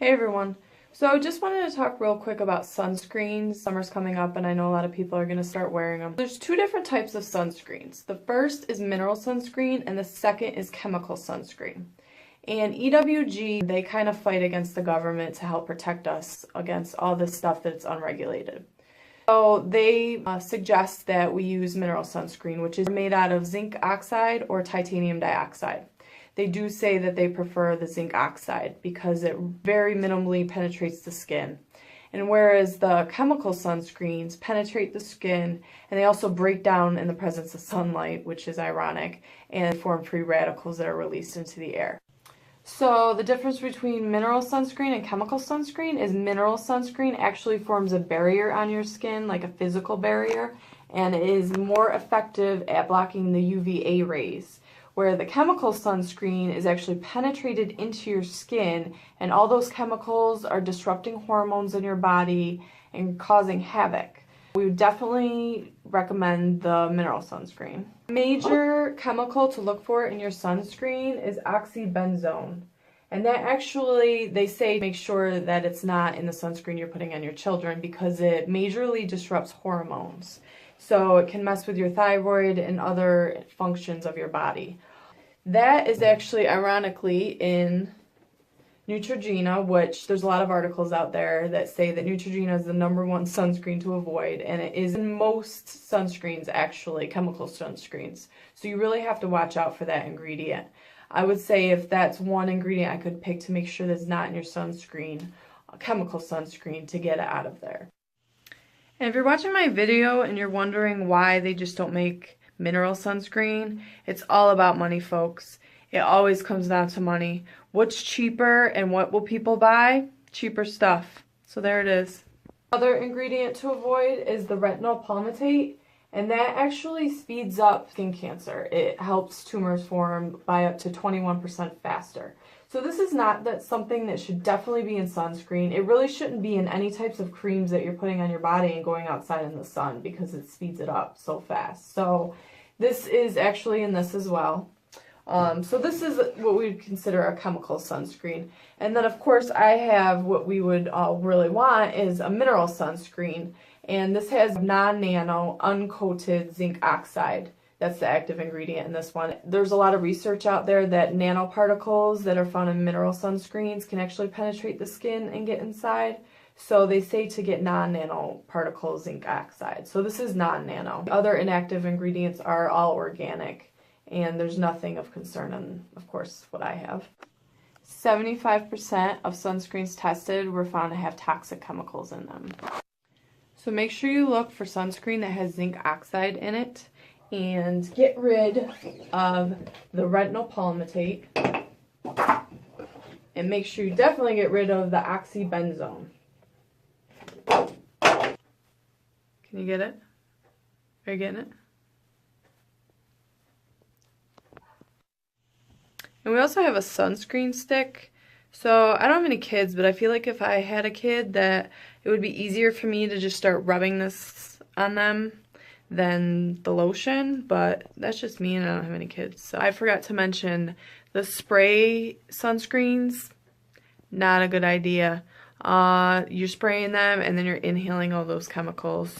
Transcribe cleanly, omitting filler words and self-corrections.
Hey everyone. So I just wanted to talk real quick about sunscreens. Summer's coming up and I know a lot of people are going to start wearing them. There's two different types of sunscreens. The first is mineral sunscreen and the second is chemical sunscreen. And EWG, they kind of fight against the government to help protect us against all this stuff that's unregulated. So they suggest that we use mineral sunscreen, which is made out of zinc oxide or titanium dioxide. They do say that they prefer the zinc oxide because it very minimally penetrates the skin. And whereas the chemical sunscreens penetrate the skin and they also break down in the presence of sunlight, which is ironic, and form free radicals that are released into the air. So the difference between mineral sunscreen and chemical sunscreen is mineral sunscreen actually forms a barrier on your skin, like a physical barrier, and is more effective at blocking the UVA rays. Where the chemical sunscreen is actually penetrated into your skin and all those chemicals are disrupting hormones in your body and causing havoc. We would definitely recommend the mineral sunscreen. Major chemical to look for in your sunscreen is Oxybenzone. And that actually, they say make sure that it's not in the sunscreen you're putting on your children because it majorly disrupts hormones. So it can mess with your thyroid and other functions of your body. That is actually, ironically, in Neutrogena, which there's a lot of articles out there that say that Neutrogena is the #1 sunscreen to avoid, and it is in most sunscreens, actually, chemical sunscreens. So you really have to watch out for that ingredient. I would say if that's one ingredient I could pick to make sure that's not in your sunscreen, a chemical sunscreen, to get it out of there. And if you're watching my video and you're wondering why they just don't make mineral sunscreen, it's all about money, folks. It always comes down to money. What's cheaper and what will people buy? Cheaper stuff. So there it is. Other ingredient to avoid is the retinol palmitate, and that actually speeds up skin cancer. It helps tumors form by up to 21% faster. So this is not something that should definitely be in sunscreen. It really shouldn't be in any types of creams that you're putting on your body and going outside in the sun because it speeds it up so fast. So this is actually in this as well. So this is what we would consider a chemical sunscreen. And then of course I have what we would all really want is a mineral sunscreen. And this has non-nano uncoated zinc oxide. That's the active ingredient in this one. There's a lot of research out there that nanoparticles that are found in mineral sunscreens can actually penetrate the skin and get inside. So they say to get non-nanoparticle zinc oxide. So this is non-nano. Other inactive ingredients are all organic, and there's nothing of concern in, of course, what I have. 75% of sunscreens tested were found to have toxic chemicals in them. So make sure you look for sunscreen that has zinc oxide in it. And get rid of the retinol palmitate. And make sure you definitely get rid of the oxybenzone. Can you get it? Are you getting it? And we also have a sunscreen stick. So I don't have any kids, but I feel like if I had a kid that it would be easier for me to just start rubbing this on them than the lotion, but that's just me and I don't have any kids. So I forgot to mention the spray sunscreens, not a good idea. You're spraying them and then you're inhaling all those chemicals.